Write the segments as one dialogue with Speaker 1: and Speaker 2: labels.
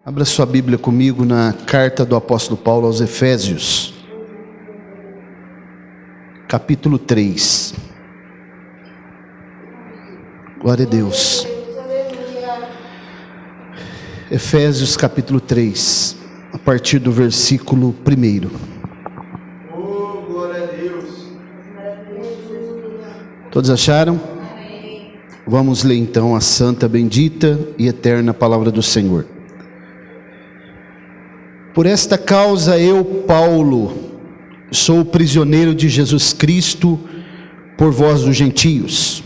Speaker 1: Abra sua Bíblia comigo na carta do apóstolo Paulo aos Efésios, capítulo 3. Glória a Deus. Efésios capítulo 3, a partir do versículo 1.
Speaker 2: Glória a Deus.
Speaker 1: Todos acharam? Vamos ler então a santa, bendita e eterna palavra do Senhor. Por esta causa eu, Paulo, sou prisioneiro de Jesus Cristo por vós os gentios.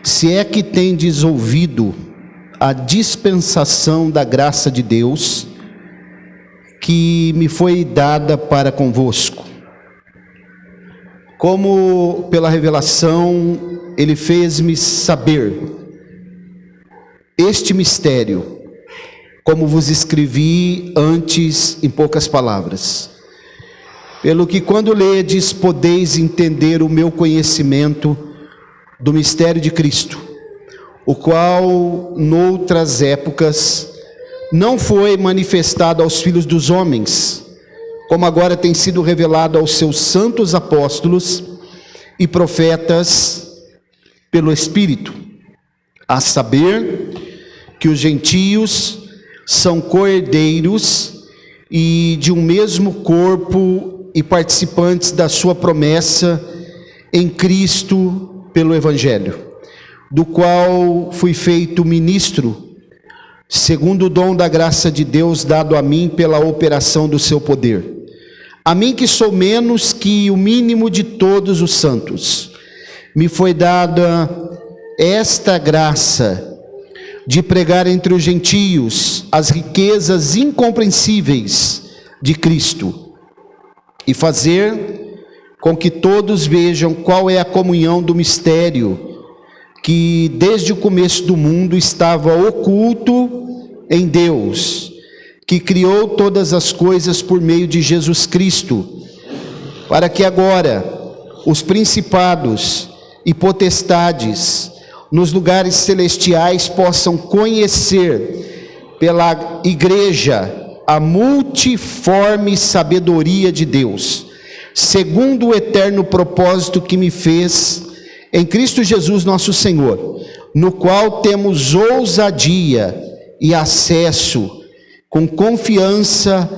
Speaker 1: Se é que tendes ouvido a dispensação da graça de Deus, que me foi dada para convosco. Como pela revelação ele fez-me saber este mistério, como vos escrevi antes em poucas palavras. Pelo que quando ledes, podeis entender o meu conhecimento do mistério de Cristo, o qual noutras épocas não foi manifestado aos filhos dos homens, como agora tem sido revelado aos seus santos apóstolos e profetas pelo Espírito, a saber que os gentios são co-herdeiros e de um mesmo corpo e participantes da sua promessa em Cristo pelo Evangelho, do qual fui feito ministro, segundo o dom da graça de Deus dado a mim pela operação do seu poder. A mim que sou menos que o mínimo de todos os santos, me foi dada esta graça de pregar entre os gentios as riquezas incompreensíveis de Cristo e fazer com que todos vejam qual é a comunhão do mistério que desde o começo do mundo estava oculto em Deus, que criou todas as coisas por meio de Jesus Cristo, para que agora os principados e potestades nos lugares celestiais possam conhecer pela igreja a multiforme sabedoria de Deus, segundo o eterno propósito que me fez em Cristo Jesus nosso Senhor, no qual temos ousadia e acesso com confiança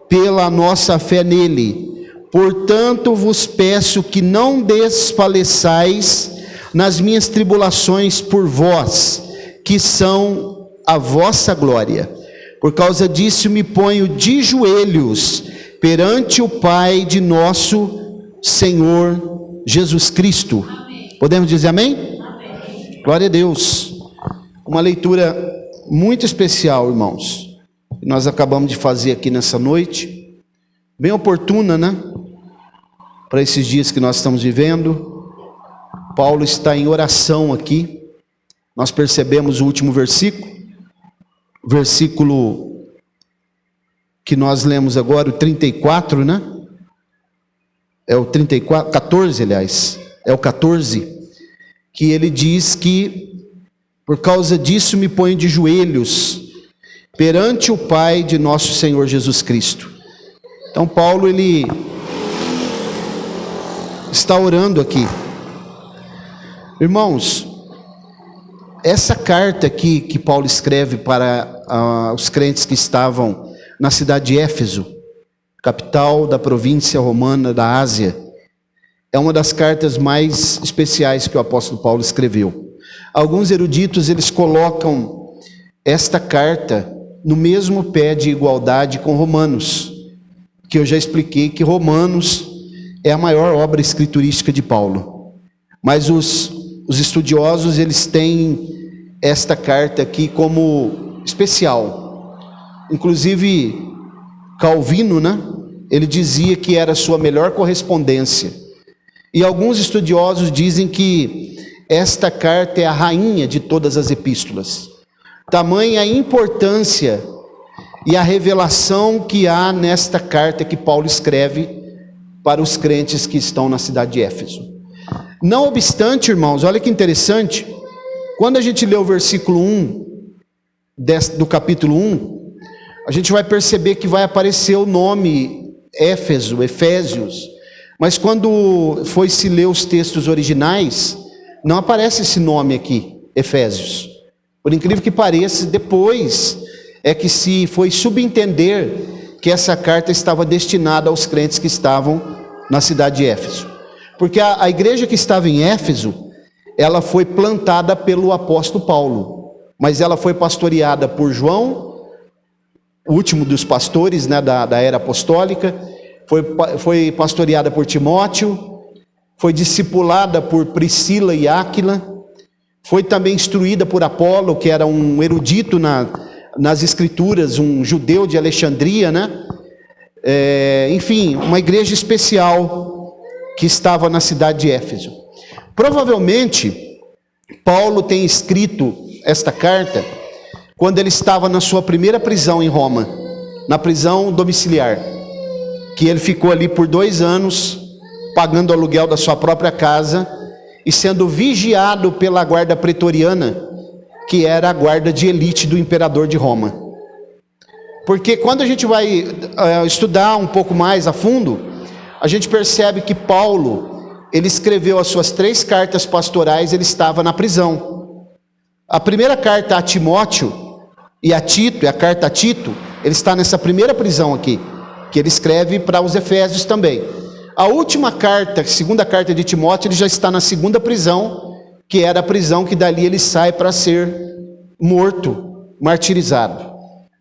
Speaker 1: pela nossa fé nele. Portanto, vos peço que não desfaleçais nas minhas tribulações por vós, que são a vossa glória. Por causa disso me ponho de joelhos perante o Pai de nosso Senhor Jesus Cristo. Amém. Podemos dizer amém? Amém? Glória a Deus. Uma leitura muito especial, irmãos, que nós acabamos de fazer aqui nessa noite, bem oportuna, né? Para esses dias que nós estamos vivendo. Paulo está em oração aqui. Nós percebemos o último versículo que nós lemos agora, o 34, né? É o 34, 14, aliás, é o 14, que ele diz que por causa disso me ponho de joelhos perante o Pai de nosso Senhor Jesus Cristo. Então Paulo, ele está orando aqui. Irmãos, essa carta aqui que Paulo escreve para os crentes que estavam na cidade de Éfeso, capital da província romana da Ásia, é uma das cartas mais especiais que o apóstolo Paulo escreveu. Alguns eruditos, eles colocam esta carta no mesmo pé de igualdade com Romanos, que eu já expliquei que Romanos é a maior obra escriturística de Paulo. Mas os estudiosos, eles têm esta carta aqui como especial. Inclusive, Calvino, né? Ele dizia que era a sua melhor correspondência. E alguns estudiosos dizem que esta carta é a rainha de todas as epístolas. Tamanha a importância e a revelação que há nesta carta que Paulo escreve para os crentes que estão na cidade de Éfeso. Não obstante, irmãos, olha que interessante, quando a gente lê o versículo 1 do capítulo 1, a gente vai perceber que vai aparecer o nome Éfeso, Efésios, mas quando foi se ler os textos originais, não aparece esse nome aqui, Efésios. Por incrível que pareça, depois é que se foi subentender que essa carta estava destinada aos crentes que estavam na cidade de Éfeso. Porque a igreja que estava em Éfeso, ela foi plantada pelo apóstolo Paulo, mas ela foi pastoreada por João, o último dos pastores, né, da era apostólica, foi pastoreada por Timóteo, foi discipulada por Priscila e Áquila, foi também instruída por Apolo, que era um erudito nas escrituras, um judeu de Alexandria, né? Enfim, uma igreja especial que estava na cidade de Éfeso. Provavelmente, Paulo tem escrito esta carta quando ele estava na sua primeira prisão em Roma, na prisão domiciliar, que ele ficou ali por 2 anos, pagando o aluguel da sua própria casa e sendo vigiado pela guarda pretoriana, que era a guarda de elite do imperador de Roma. Porque quando a gente vai estudar um pouco mais a fundo, a gente percebe que Paulo, ele escreveu as suas 3 cartas pastorais, ele estava na prisão. A primeira carta a Timóteo e a Tito, e a carta a Tito, ele está nessa primeira prisão aqui, que ele escreve para os Efésios também. A última carta, segunda carta de Timóteo, ele já está na segunda prisão, que era a prisão que dali ele sai para ser morto, martirizado.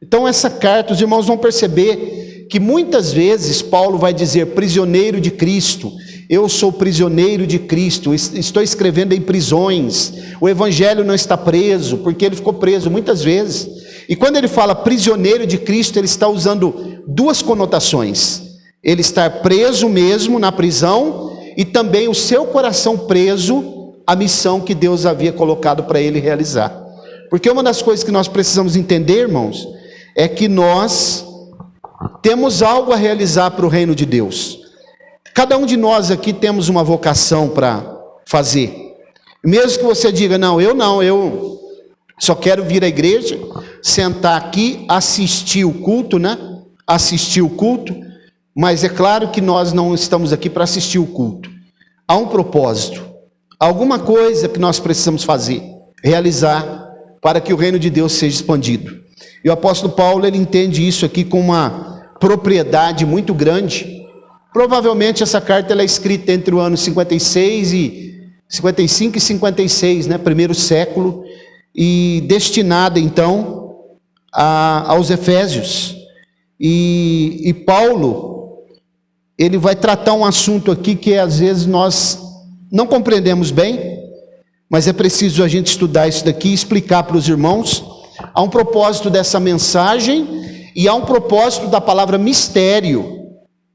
Speaker 1: Então essa carta, os irmãos vão perceber que muitas vezes Paulo vai dizer prisioneiro de Cristo, eu sou prisioneiro de Cristo, estou escrevendo em prisões, o evangelho não está preso, porque ele ficou preso muitas vezes. E quando ele fala prisioneiro de Cristo, ele está usando 2 conotações. Ele está preso mesmo na prisão e também o seu coração preso à missão que Deus havia colocado para ele realizar. Porque uma das coisas que nós precisamos entender, irmãos, é que nós temos algo a realizar para o reino de Deus. Cada um de nós aqui temos uma vocação para fazer. Mesmo que você diga, eu só quero vir à igreja, sentar aqui, assistir o culto, né? Assistir o culto, mas é claro que nós não estamos aqui para assistir o culto. Há um propósito, alguma coisa que nós precisamos fazer, realizar, para que o reino de Deus seja expandido. E o apóstolo Paulo, ele entende isso aqui com uma propriedade muito grande. Provavelmente essa carta ela é escrita entre o ano 55 e 56, né? Primeiro século, e destinada então aos Efésios. E Paulo, ele vai tratar um assunto aqui que às vezes nós não compreendemos bem, mas é preciso a gente estudar isso daqui e explicar para os irmãos. Há um propósito dessa mensagem e há um propósito da palavra mistério,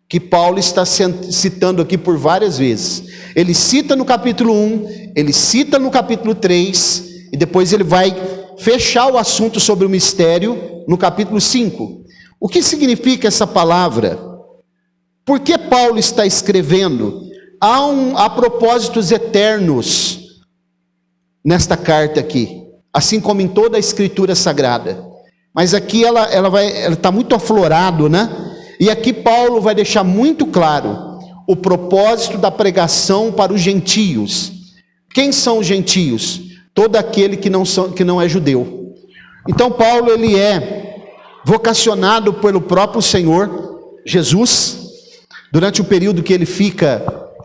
Speaker 1: que Paulo está citando aqui por várias vezes. Ele cita no capítulo 1, ele cita no capítulo 3, e depois ele vai fechar o assunto sobre o mistério no capítulo 5. O que significa essa palavra? Por que Paulo está escrevendo? Há propósitos eternos nesta carta aqui, assim como em toda a Escritura Sagrada. Mas aqui ela está muito aflorado, né? E aqui Paulo vai deixar muito claro o propósito da pregação para os gentios. Quem são os gentios? Todo aquele que não é judeu. Então Paulo, ele é vocacionado pelo próprio Senhor Jesus, durante o período que ele fica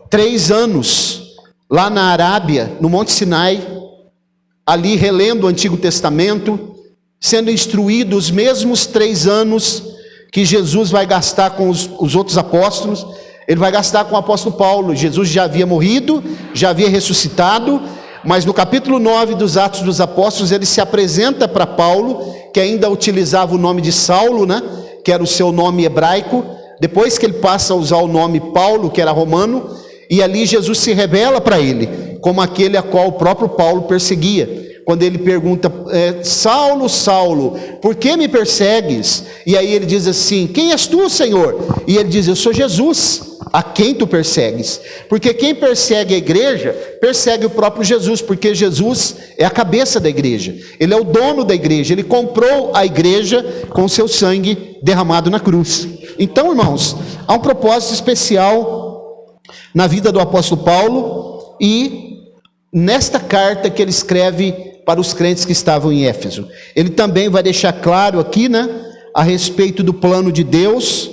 Speaker 1: 3 anos lá na Arábia, no Monte Sinai, ali relendo o Antigo Testamento, sendo instruído os mesmos 3 anos que Jesus vai gastar com os outros apóstolos. Ele vai gastar com o apóstolo Paulo. Jesus já havia morrido, já havia ressuscitado, mas no capítulo 9 dos Atos dos Apóstolos, ele se apresenta para Paulo, que ainda utilizava o nome de Saulo, né? Que era o seu nome hebraico, depois que ele passa a usar o nome Paulo, que era romano, e ali Jesus se revela para ele, como aquele a qual o próprio Paulo perseguia. Quando ele pergunta, Saulo, Saulo, por que me persegues? E aí ele diz assim, quem és tu, Senhor? E ele diz, eu sou Jesus, a quem tu persegues. Porque quem persegue a igreja, persegue o próprio Jesus, porque Jesus é a cabeça da igreja. Ele é o dono da igreja, ele comprou a igreja com o seu sangue derramado na cruz. Então, irmãos, há um propósito especial na vida do apóstolo Paulo e nesta carta que ele escreve para os crentes que estavam em Éfeso. Ele também vai deixar claro aqui, a respeito do plano de Deus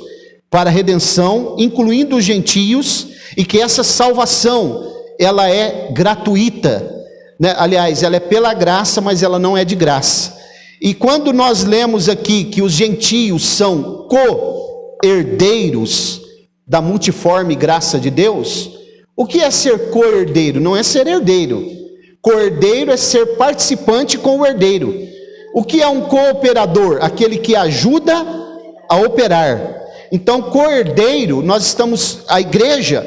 Speaker 1: para a redenção, incluindo os gentios, e que essa salvação, ela é gratuita, aliás, ela é pela graça, mas ela não é de graça. E quando nós lemos aqui que os gentios são co-herdeiros da multiforme graça de Deus, o que é ser co-herdeiro? Não é ser herdeiro. Co-herdeiro é ser participante com o herdeiro. O que é um cooperador? Aquele que ajuda a operar. Então, co-herdeiro, nós estamos, a igreja,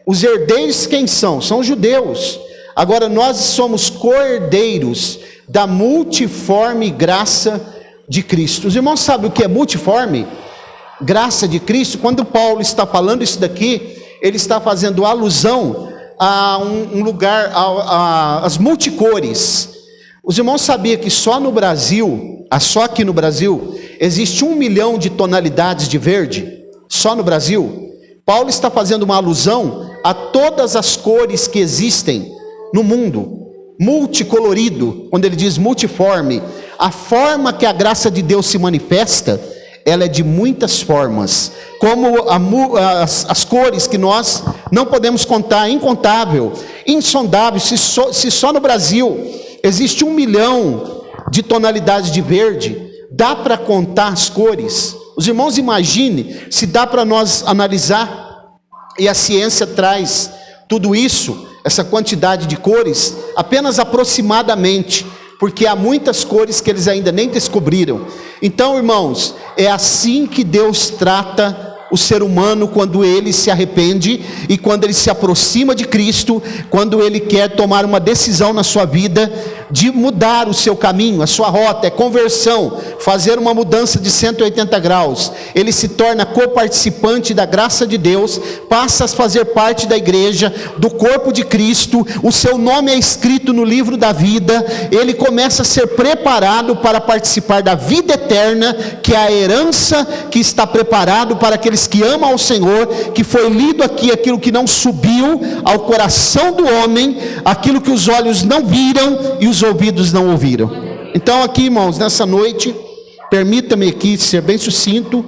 Speaker 1: os herdeiros quem são? São os judeus. Agora, nós somos co-herdeiros da multiforme graça de Cristo. Os irmãos sabem o que é multiforme? Graça de Cristo. Quando Paulo está falando isso daqui, ele está fazendo alusão a um lugar, as multicores. Os irmãos sabiam que só no Brasil, só aqui no Brasil, existe 1 milhão de tonalidades de verde? Só no Brasil? Paulo está fazendo uma alusão a todas as cores que existem no mundo. Multicolorido, quando ele diz multiforme. A forma que a graça de Deus se manifesta, ela é de muitas formas. Como as cores que nós não podemos contar, incontável, insondável. Se só no Brasil existe 1 milhão de tonalidades de verde, dá para contar as cores? Os irmãos imaginem se dá para nós analisar, e a ciência traz tudo isso, essa quantidade de cores, apenas aproximadamente, porque há muitas cores que eles ainda nem descobriram. Então, irmãos, é assim que Deus trata o ser humano quando ele se arrepende e quando ele se aproxima de Cristo, quando ele quer tomar uma decisão na sua vida de mudar o seu caminho, a sua rota, é conversão, fazer uma mudança de 180 graus. Ele se torna coparticipante da graça de Deus, passa a fazer parte da igreja, do corpo de Cristo, o seu nome é escrito no livro da vida, ele começa a ser preparado para participar da vida eterna, que é a herança que está preparado para aqueles que amam ao Senhor, que foi lido aqui, aquilo que não subiu ao coração do homem, aquilo que os olhos não viram e os ouvidos não ouviram. Então aqui, irmãos, nessa noite, permita-me aqui ser bem sucinto,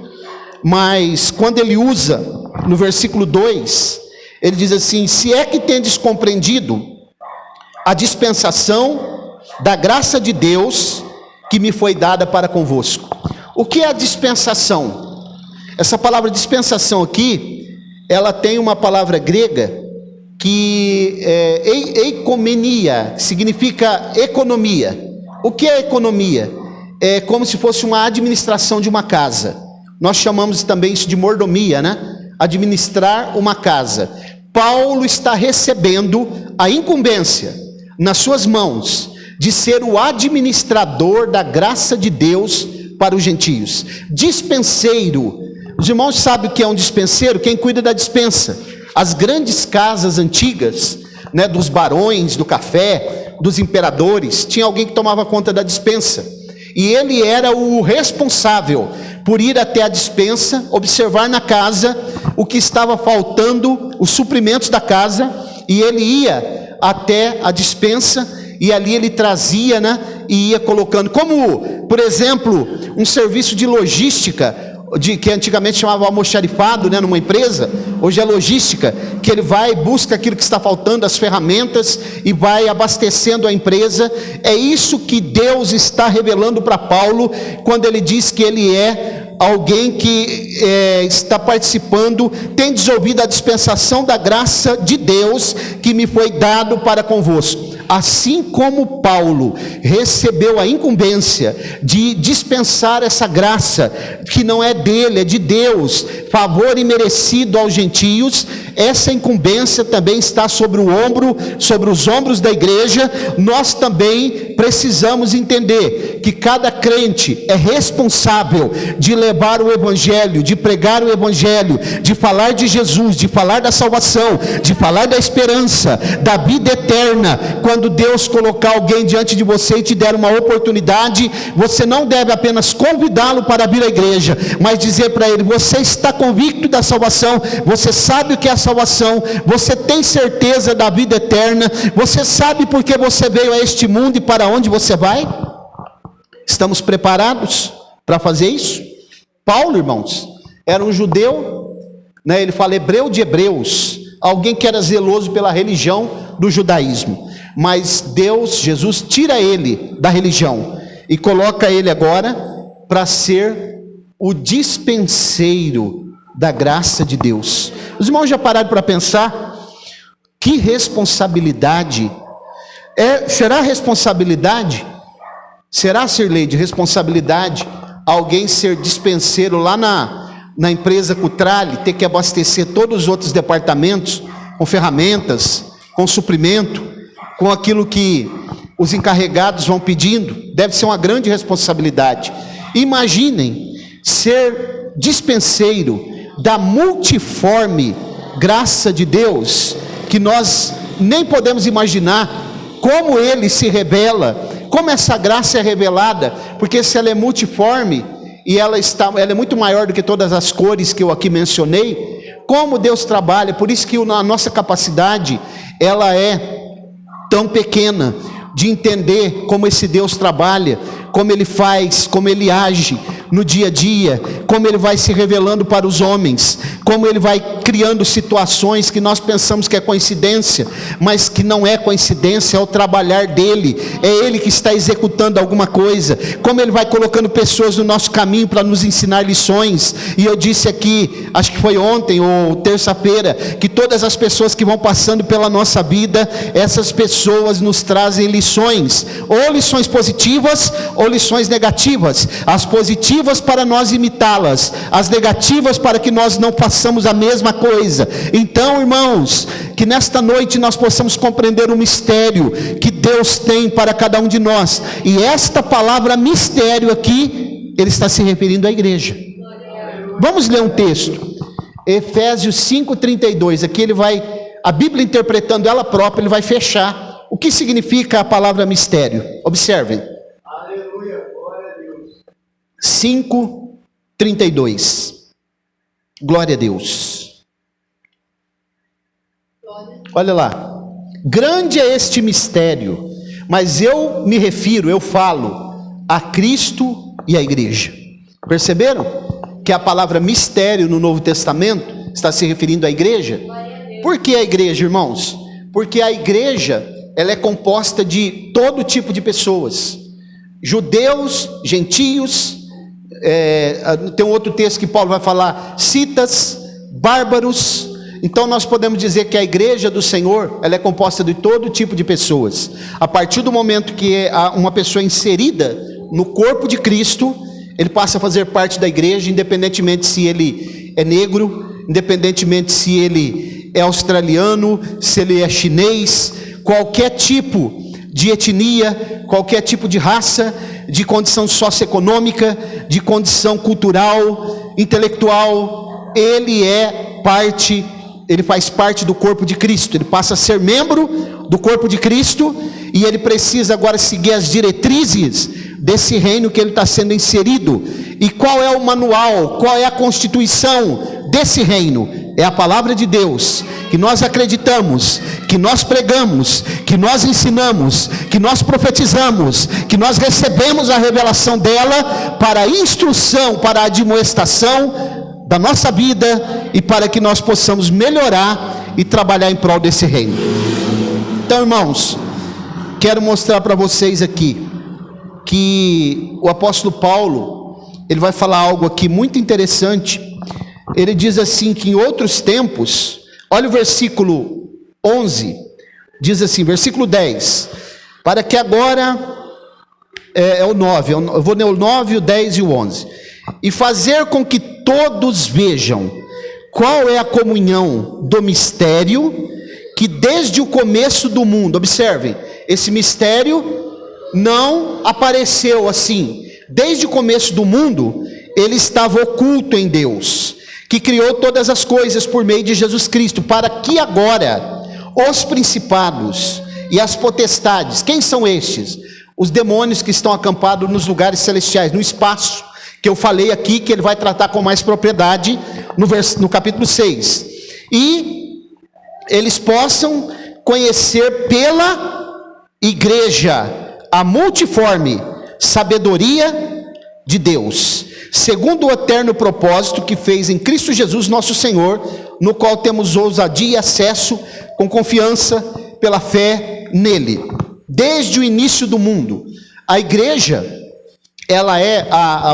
Speaker 1: mas quando ele usa, no versículo 2, ele diz assim: se é que tendes compreendido a dispensação da graça de Deus que me foi dada para convosco. O que é a dispensação? Essa palavra dispensação aqui, ela tem uma palavra grega que é eicomenia, que significa economia. O que é economia? É como se fosse uma administração de uma casa. Nós chamamos também isso de mordomia, Administrar uma casa. Paulo está recebendo a incumbência nas suas mãos de ser o administrador da graça de Deus para os gentios. Dispenseiro. Os irmãos sabem o que é um dispenseiro? Quem cuida da dispensa. As grandes casas antigas, dos barões, do café, dos imperadores, tinha alguém que tomava conta da dispensa. E ele era o responsável por ir até a dispensa, observar na casa o que estava faltando, os suprimentos da casa, e ele ia até a dispensa, e ali ele trazia, e ia colocando, como, por exemplo, um serviço de logística, que antigamente chamava almoxarifado, numa empresa, hoje é logística, que ele vai e busca aquilo que está faltando, as ferramentas, e vai abastecendo a empresa. É isso que Deus está revelando para Paulo, quando ele diz que ele é alguém que está participando, tendes ouvido a dispensação da graça de Deus, que me foi dado para convosco. Assim como Paulo recebeu a incumbência de dispensar essa graça, que não é dele, é de Deus, favor imerecido aos gentios, essa incumbência também está sobre os ombros da igreja. Nós também precisamos entender que cada crente é responsável de levar o evangelho, de pregar o evangelho, de falar de Jesus, de falar da salvação, de falar da esperança, da vida eterna. Quando Deus colocar alguém diante de você e te der uma oportunidade, você não deve apenas convidá-lo para vir à igreja, mas dizer para ele: você está convicto da salvação, você sabe o que é a salvação, você tem certeza da vida eterna, você sabe porque você veio a este mundo e para onde você vai? Estamos preparados para fazer isso? Paulo, irmãos, era um judeu, né? Ele fala hebreu de hebreus, alguém que era zeloso pela religião do judaísmo, mas Deus, Jesus, tira ele da religião e coloca ele agora para ser o dispenseiro da graça de Deus. Os irmãos já pararam para pensar que responsabilidade será responsabilidade? Será, Sirleide, responsabilidade alguém ser dispenseiro lá na empresa Cutrale, ter que abastecer todos os outros departamentos com ferramentas, com suprimento, com aquilo que os encarregados vão pedindo? Deve ser uma grande responsabilidade. Imaginem ser dispenseiro da multiforme graça de Deus, que nós nem podemos imaginar como ele se revela, como essa graça é revelada, porque se ela é multiforme e ela é muito maior do que todas as cores que eu aqui mencionei, como Deus trabalha. Por isso que a nossa capacidade, ela é tão pequena de entender como esse Deus trabalha, como ele faz, como ele age no dia a dia, como ele vai se revelando para os homens, como ele vai criando situações que nós pensamos que é coincidência, mas que não é coincidência, é o trabalhar dele, é ele que está executando alguma coisa, como ele vai colocando pessoas no nosso caminho para nos ensinar lições. E eu disse aqui, acho que foi ontem ou terça-feira, que todas as pessoas que vão passando pela nossa vida, essas pessoas nos trazem lições, ou lições positivas ou lições negativas. As positivas para nós imitá-las, as negativas para que nós não façamos a mesma coisa. Então, irmãos, que nesta noite nós possamos compreender o mistério que Deus tem para cada um de nós. E esta palavra mistério aqui, ele está se referindo à igreja. Vamos ler um texto, Efésios 5:32. Aqui ele vai, a Bíblia interpretando ela própria, ele vai fechar o que significa a palavra mistério. Observem. 5:32. Glória a Deus. Olha lá. Grande é este mistério, mas eu me refiro, eu falo a Cristo e a igreja. Perceberam que a palavra mistério no Novo Testamento está se referindo à igreja? Por que a igreja, irmãos? Porque a igreja, ela é composta de todo tipo de pessoas, judeus, gentios. Tem um outro texto que Paulo vai falar, citas, bárbaros. Então nós podemos dizer que a igreja do Senhor, ela é composta de todo tipo de pessoas. A partir do momento que uma pessoa é inserida no corpo de Cristo, ele passa a fazer parte da igreja, independentemente se ele é negro, independentemente se ele é australiano, se ele é chinês, qualquer tipo de etnia, qualquer tipo de raça, de condição socioeconômica, de condição cultural, intelectual, ele faz parte do corpo de Cristo, ele passa a ser membro do corpo de Cristo, e ele precisa agora seguir as diretrizes desse reino que ele está sendo inserido. E qual é o manual, qual é a constituição desse reino? É a palavra de Deus, que nós acreditamos, que nós pregamos, que nós ensinamos, que nós profetizamos, que nós recebemos a revelação dela para a instrução, para a admoestação da nossa vida e para que nós possamos melhorar e trabalhar em prol desse reino. Então, irmãos, quero mostrar para vocês aqui que o apóstolo Paulo, ele vai falar algo aqui muito interessante. Ele diz assim que em outros tempos, olha o versículo 11, diz assim, versículo 10, para que agora, o 9, eu vou ler o 9, o 10 e o 11, e fazer com que todos vejam qual é a comunhão do mistério que desde o começo do mundo, observem, esse mistério não apareceu assim, desde o começo do mundo, ele estava oculto em Deus, que criou todas as coisas por meio de Jesus Cristo, para que agora os principados e as potestades, quem são estes? Os demônios que estão acampados nos lugares celestiais, no espaço, que eu falei aqui, que ele vai tratar com mais propriedade no capítulo 6, e eles possam conhecer pela igreja a multiforme sabedoria de Deus, segundo o eterno propósito que fez em Cristo Jesus nosso Senhor, no qual temos ousadia e acesso com confiança pela fé nele. Desde o início do mundo, a igreja, ela é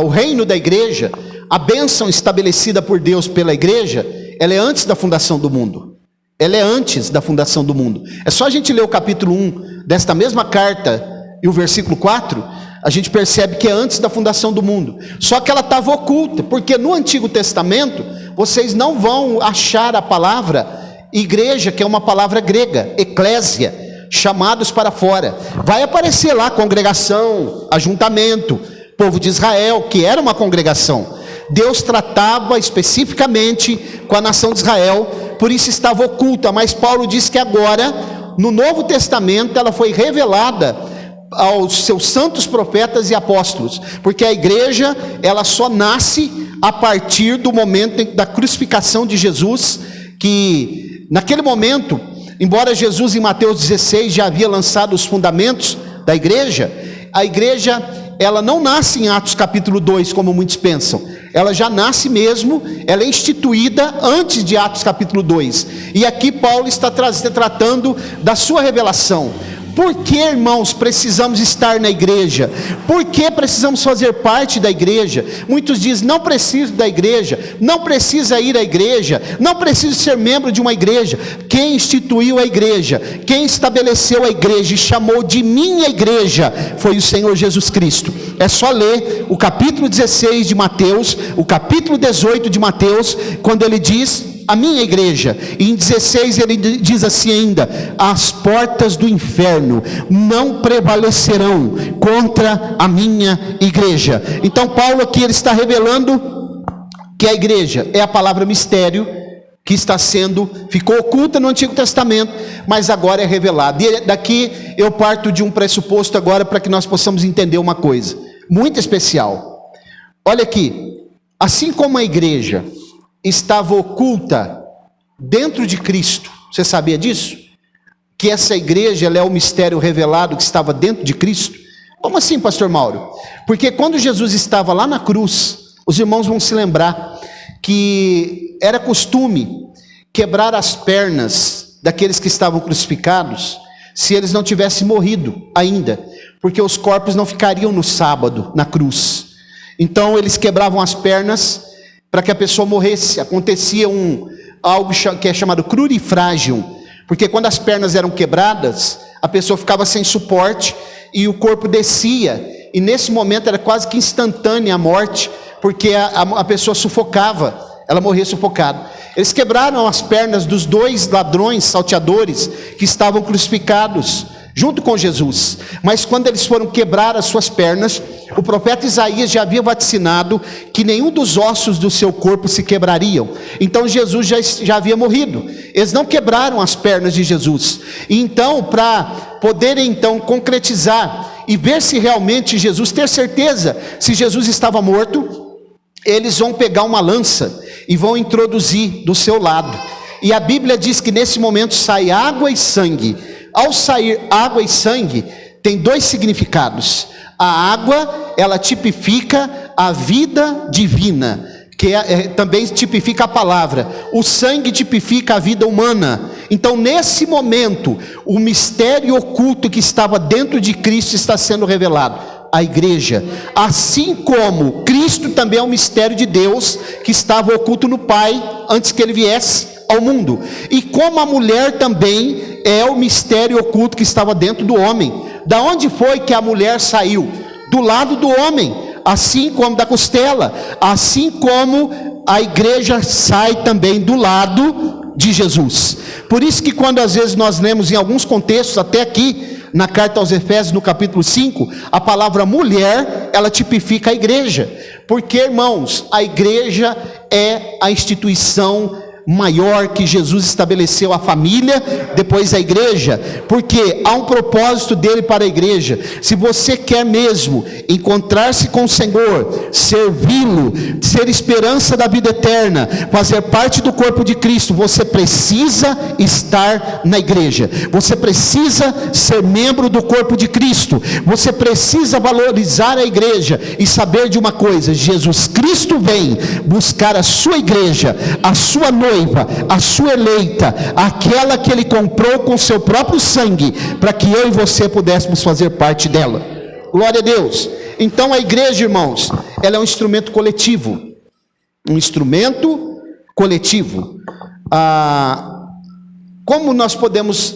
Speaker 1: o reino da igreja, a bênção estabelecida por Deus pela igreja, ela é antes da fundação do mundo. Ela é antes da fundação do mundo. É só a gente ler o capítulo 1 desta mesma carta e o versículo 4, a gente percebe que é antes da fundação do mundo. Só que ela estava oculta, porque no Antigo Testamento, vocês não vão achar a palavra igreja, que é uma palavra grega, eclésia, chamados para fora. Vai aparecer lá congregação, ajuntamento, povo de Israel, que era uma congregação. Deus tratava especificamente com a nação de Israel, por isso estava oculta, mas Paulo diz que agora, no Novo Testamento, ela foi revelada aos seus santos profetas e apóstolos, porque a igreja, ela só nasce a partir do momento da crucificação de Jesus, que naquele momento, embora Jesus em Mateus 16 já havia lançado os fundamentos da igreja, a igreja, ela não nasce em Atos capítulo 2, como muitos pensam. Ela já nasce mesmo, ela é instituída antes de Atos capítulo 2. E aqui Paulo está tratando da sua revelação. Por que, irmãos, precisamos estar na igreja? Por que precisamos fazer parte da igreja? Muitos dizem, não preciso da igreja, não precisa ir à igreja, não preciso ser membro de uma igreja. Quem instituiu a igreja, quem estabeleceu a igreja e chamou de minha igreja, foi o Senhor Jesus Cristo. É só ler o capítulo 16 de Mateus, o capítulo 18 de Mateus, quando ele diz a minha igreja, e em 16 ele diz assim ainda, as portas do inferno não prevalecerão contra a minha igreja. Então Paulo aqui ele está revelando que a igreja é a palavra mistério, que ficou oculta no Antigo Testamento, mas agora é revelada. E daqui eu parto de um pressuposto agora para que nós possamos entender uma coisa muito especial. Olha aqui, assim como a igreja estava oculta dentro de Cristo, você sabia disso? Que essa igreja, ela é o mistério revelado que estava dentro de Cristo? Como assim, pastor Mauro? Porque quando Jesus estava lá na cruz, os irmãos vão se lembrar que era costume quebrar as pernas daqueles que estavam crucificados, se eles não tivessem morrido ainda, porque os corpos não ficariam no sábado, na cruz. Então eles quebravam as pernas para que a pessoa morresse. Acontecia algo que é chamado crurifrágio, porque quando as pernas eram quebradas, a pessoa ficava sem suporte e o corpo descia, e nesse momento era quase que instantânea a morte, porque a pessoa sufocava, ela morria sufocada. Eles quebraram as pernas dos 2 ladrões salteadores que estavam crucificados junto com Jesus, mas quando eles foram quebrar as suas pernas, o profeta Isaías já havia vaticinado que nenhum dos ossos do seu corpo se quebrariam. Então Jesus já havia morrido. Eles não quebraram as pernas de Jesus. E então, para poderem então concretizar e ver se realmente Jesus, ter certeza se Jesus estava morto, eles vão pegar uma lança e vão introduzir do seu lado. E a Bíblia diz que nesse momento sai água e sangue. Ao sair água e sangue, tem 2 significados. A água, ela tipifica a vida divina, que também tipifica a palavra. O sangue tipifica a vida humana. Então, nesse momento, o mistério oculto que estava dentro de Cristo está sendo revelado. A igreja, assim como Cristo também é um mistério de Deus, que estava oculto no Pai, antes que ele viesse ao mundo. E como a mulher também é o mistério oculto que estava dentro do homem. Da onde foi que a mulher saiu? Do lado do homem, assim como da costela, assim como a igreja sai também do lado de Jesus. Por isso que quando às vezes nós lemos em alguns contextos, até aqui na carta aos Efésios, no capítulo 5, a palavra mulher, ela tipifica a igreja. Porque, irmãos, a igreja é a instituição maior que Jesus estabeleceu, a família, depois a igreja, porque há um propósito dele para a igreja. Se você quer mesmo encontrar-se com o Senhor, servi-lo, ser esperança da vida eterna, fazer parte do corpo de Cristo, você precisa estar na igreja, você precisa ser membro do corpo de Cristo, você precisa valorizar a igreja e saber de uma coisa: Jesus Cristo vem buscar a sua igreja, a sua noiva, a sua eleita, aquela que ele comprou com seu próprio sangue, para que eu e você pudéssemos fazer parte dela. Glória a Deus. Então a igreja, irmãos, ela é um instrumento coletivo, um instrumento coletivo. Como nós podemos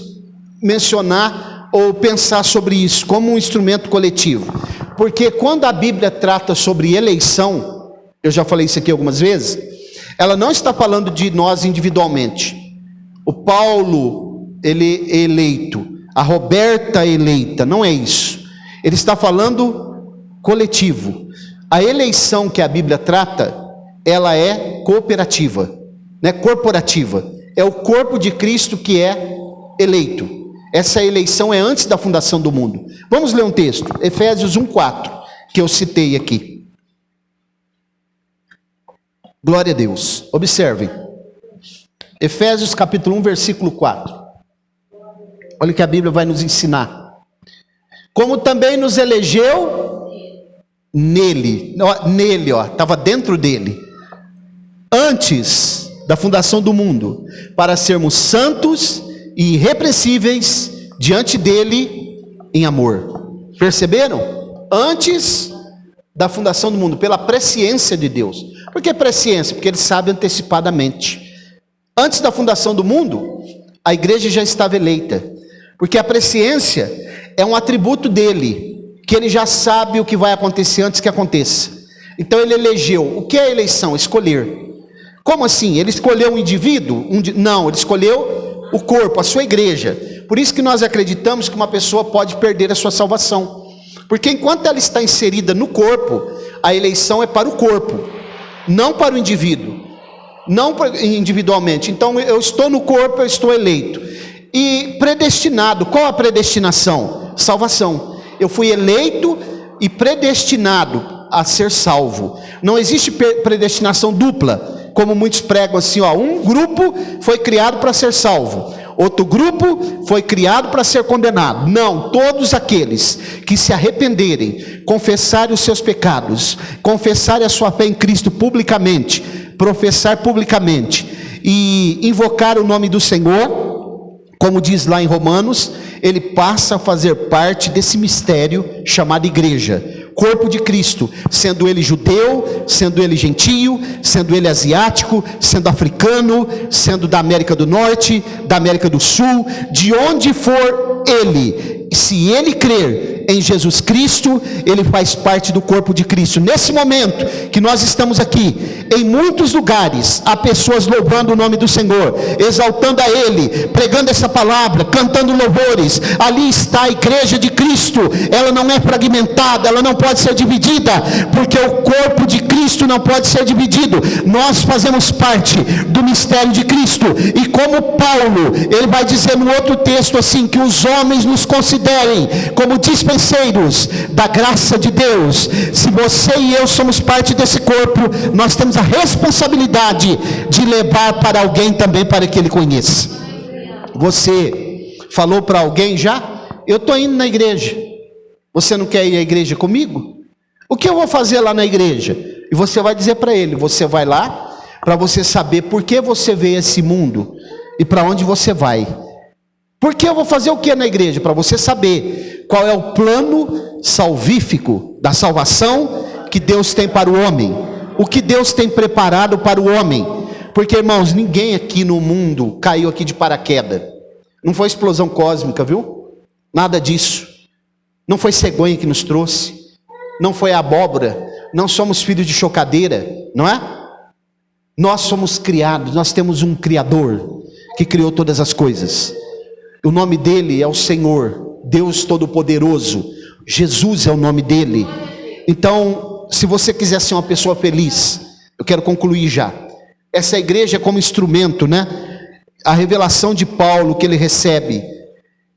Speaker 1: mencionar ou pensar sobre isso como um instrumento coletivo? Porque quando a Bíblia trata sobre eleição, eu já falei isso aqui algumas vezes, ela não está falando de nós individualmente. O Paulo, ele é eleito, a Roberta é eleita, não é isso. Ele está falando coletivo. A eleição que a Bíblia trata, ela é cooperativa, não é corporativa. É o corpo de Cristo que é eleito. Essa eleição é antes da fundação do mundo. Vamos ler um texto, Efésios 1:4, que eu citei aqui. Glória a Deus. Observem. Efésios capítulo 1, versículo 4. Olha o que a Bíblia vai nos ensinar. Como também nos elegeu nele. Nele, estava dentro dele. Antes da fundação do mundo, para sermos santos e irrepreensíveis diante dele em amor. Perceberam? Antes da fundação do mundo, pela presciência de Deus. Por que presciência? Porque ele sabe antecipadamente. Antes da fundação do mundo, a igreja já estava eleita. Porque a presciência é um atributo dele, que ele já sabe o que vai acontecer antes que aconteça. Então ele elegeu. O que é eleição? Escolher. Como assim? Ele escolheu um indivíduo? Não, ele escolheu o corpo, a sua igreja. Por isso que nós acreditamos que uma pessoa pode perder a sua salvação. Porque enquanto ela está inserida no corpo, a eleição é para o corpo, não para o indivíduo, não individualmente. Então eu estou no corpo, eu estou eleito. E predestinado, qual a predestinação? Salvação. Eu fui eleito e predestinado a ser salvo. Não existe predestinação dupla, como muitos pregam assim, um grupo foi criado para ser salvo, outro grupo foi criado para ser condenado. Não, todos aqueles que se arrependerem, confessarem os seus pecados, confessarem a sua fé em Cristo publicamente, professar publicamente e invocar o nome do Senhor, como diz lá em Romanos, ele passa a fazer parte desse mistério chamado igreja, corpo de Cristo, sendo ele judeu, sendo ele gentio, sendo ele asiático, sendo africano, sendo da América do Norte, da América do Sul, de onde for ele, se ele crer em Jesus Cristo, ele faz parte do corpo de Cristo. Nesse momento que nós estamos aqui, em muitos lugares, há pessoas louvando o nome do Senhor, exaltando a Ele, pregando essa palavra, cantando louvores. Ali está a igreja de Cristo. Ela não é fragmentada, ela não pode ser dividida, porque o corpo de Cristo não pode ser dividido. Nós fazemos parte do mistério de Cristo. E como Paulo, ele vai dizer no outro texto assim, que os homens nos considerem como dispenseiros da graça de Deus. Se você e eu somos parte desse corpo, nós temos a responsabilidade de levar para alguém também, para que ele conheça. Você falou para alguém já? Eu estou indo na igreja. Você não quer ir à igreja comigo? O que eu vou fazer lá na igreja? E você vai dizer para ele, você vai lá para você saber por que você veio a esse mundo e para onde você vai. Porque eu vou fazer o que na igreja? Para você saber qual é o plano salvífico da salvação que Deus tem para o homem. O que Deus tem preparado para o homem. Porque, irmãos, ninguém aqui no mundo caiu aqui de paraquedas. Não foi explosão cósmica, viu? Nada disso. Não foi cegonha que nos trouxe. Não foi abóbora. Não somos filhos de chocadeira, não é? Nós somos criados, nós temos um Criador que criou todas as coisas. O nome dele é o Senhor, Deus Todo-Poderoso. Jesus é o nome dele. Então, se você quiser ser uma pessoa feliz, eu quero concluir já. Essa igreja é como instrumento, né? A revelação de Paulo que ele recebe,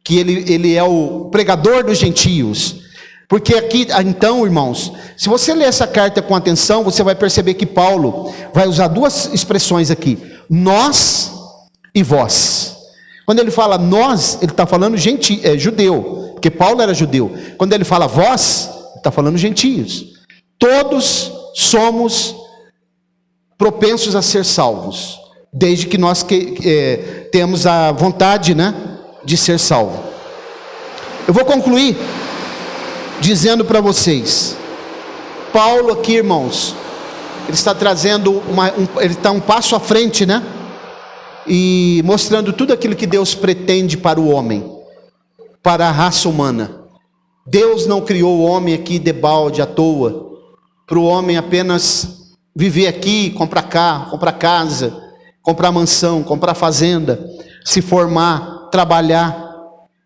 Speaker 1: que ele é o pregador dos gentios. Porque aqui, então, irmãos, se você ler essa carta com atenção, você vai perceber que Paulo vai usar duas expressões aqui: nós e vós. Quando ele fala nós, ele está falando judeu, porque Paulo era judeu. Quando ele fala vós, ele está falando gentios. Todos somos propensos a ser salvos, desde que nós temos a vontade, né, de ser salvo. Eu vou concluir dizendo para vocês, Paulo aqui, irmãos, ele está trazendo ele está um passo à frente, né? E mostrando tudo aquilo que Deus pretende para o homem, para a raça humana. Deus não criou o homem aqui debalde, à toa, para o homem apenas viver aqui, comprar carro, comprar casa, comprar mansão, comprar fazenda, se formar, trabalhar.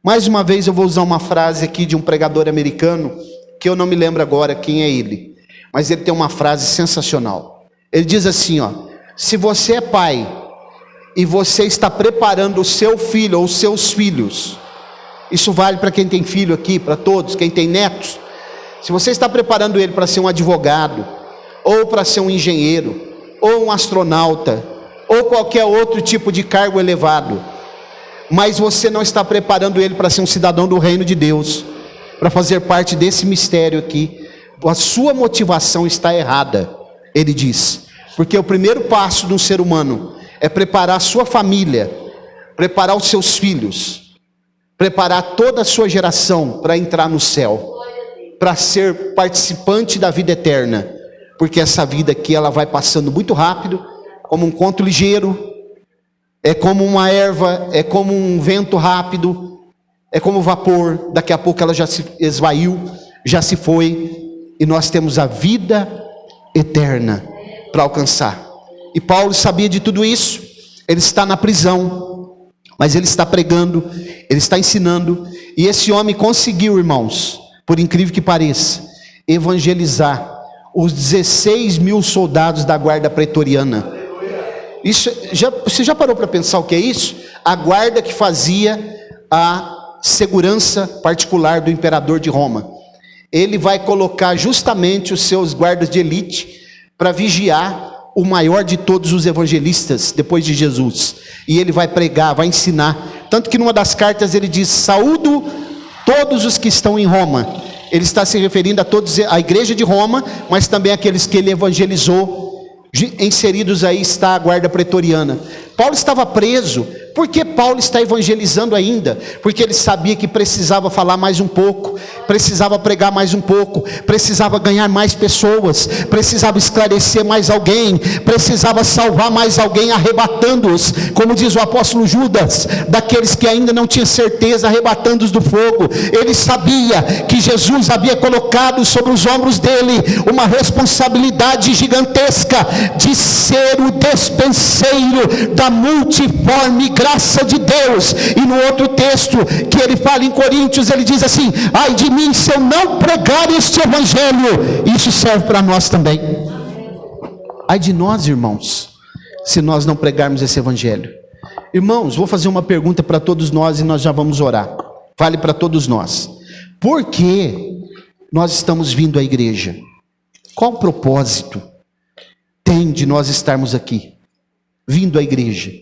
Speaker 1: Mais uma vez eu vou usar uma frase aqui de um pregador americano, que eu não me lembro agora quem é ele, mas ele tem uma frase sensacional. Ele diz assim, ó: se você é pai e você está preparando o seu filho ou os seus filhos, isso vale para quem tem filho aqui, para todos, quem tem netos. Se você está preparando ele para ser um advogado, ou para ser um engenheiro, ou um astronauta, ou qualquer outro tipo de cargo elevado, mas você não está preparando ele para ser um cidadão do reino de Deus, para fazer parte desse mistério aqui, a sua motivação está errada, ele diz. Porque o primeiro passo de um ser humano é preparar a sua família, preparar os seus filhos, preparar toda a sua geração para entrar no céu, para ser participante da vida eterna. Porque essa vida aqui, ela vai passando muito rápido, como um conto ligeiro, é como uma erva, é como um vento rápido, é como vapor. Daqui a pouco ela já se esvaiu, já se foi, e nós temos a vida eterna para alcançar. E Paulo sabia de tudo isso. Ele está na prisão, mas ele está pregando, ele está ensinando, e esse homem conseguiu, irmãos, por incrível que pareça, evangelizar os 16 mil soldados da guarda pretoriana. Você já parou para pensar o que é isso? A guarda que fazia a segurança particular do imperador de Roma. Ele vai colocar justamente os seus guardas de elite para vigiar o maior de todos os evangelistas depois de Jesus. E ele vai pregar, vai ensinar. Tanto que numa das cartas ele diz: saúdo todos os que estão em Roma. Ele está se referindo a todos, a igreja de Roma, mas também aqueles que ele evangelizou. Inseridos aí está a guarda pretoriana. Paulo estava preso. Por que Paulo está evangelizando ainda? Porque ele sabia que precisava falar mais um pouco, precisava pregar mais um pouco, precisava ganhar mais pessoas, precisava esclarecer mais alguém, precisava salvar mais alguém, arrebatando-os, como diz o apóstolo Judas, daqueles que ainda não tinham certeza, arrebatando-os do fogo. Ele sabia que Jesus havia colocado sobre os ombros dele uma responsabilidade gigantesca de ser o despenseiro da multiforme graça de Deus. E no outro texto que ele fala em Coríntios, ele diz assim: ai de mim se eu não pregar este evangelho. Isso serve para nós também. Ai de nós, irmãos, se nós não pregarmos esse evangelho. Irmãos, vou fazer uma pergunta para todos nós e nós já vamos orar. Vale para todos nós. Por que nós estamos vindo à igreja? Qual o propósito tem de nós estarmos aqui, vindo à igreja?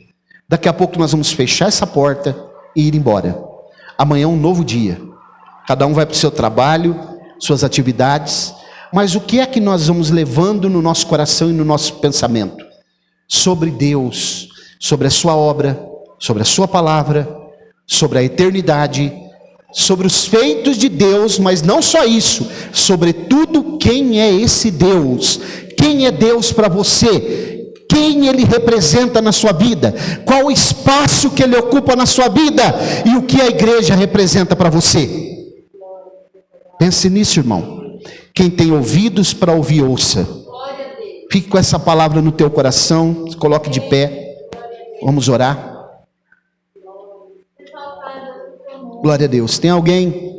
Speaker 1: Daqui a pouco nós vamos fechar essa porta e ir embora. Amanhã é um novo dia. Cada um vai para o seu trabalho, suas atividades. Mas o que é que nós vamos levando no nosso coração e no nosso pensamento? Sobre Deus, sobre a sua obra, sobre a sua palavra, sobre a eternidade, sobre os feitos de Deus, mas não só isso, sobretudo quem é esse Deus? Quem é Deus para você? Quem Ele representa na sua vida? Qual o espaço que Ele ocupa na sua vida? E o que a igreja representa para você? Pense nisso, irmão. Quem tem ouvidos para ouvir, ouça. Fique com essa palavra no teu coração, se coloque de pé, vamos orar. Glória a Deus. Tem alguém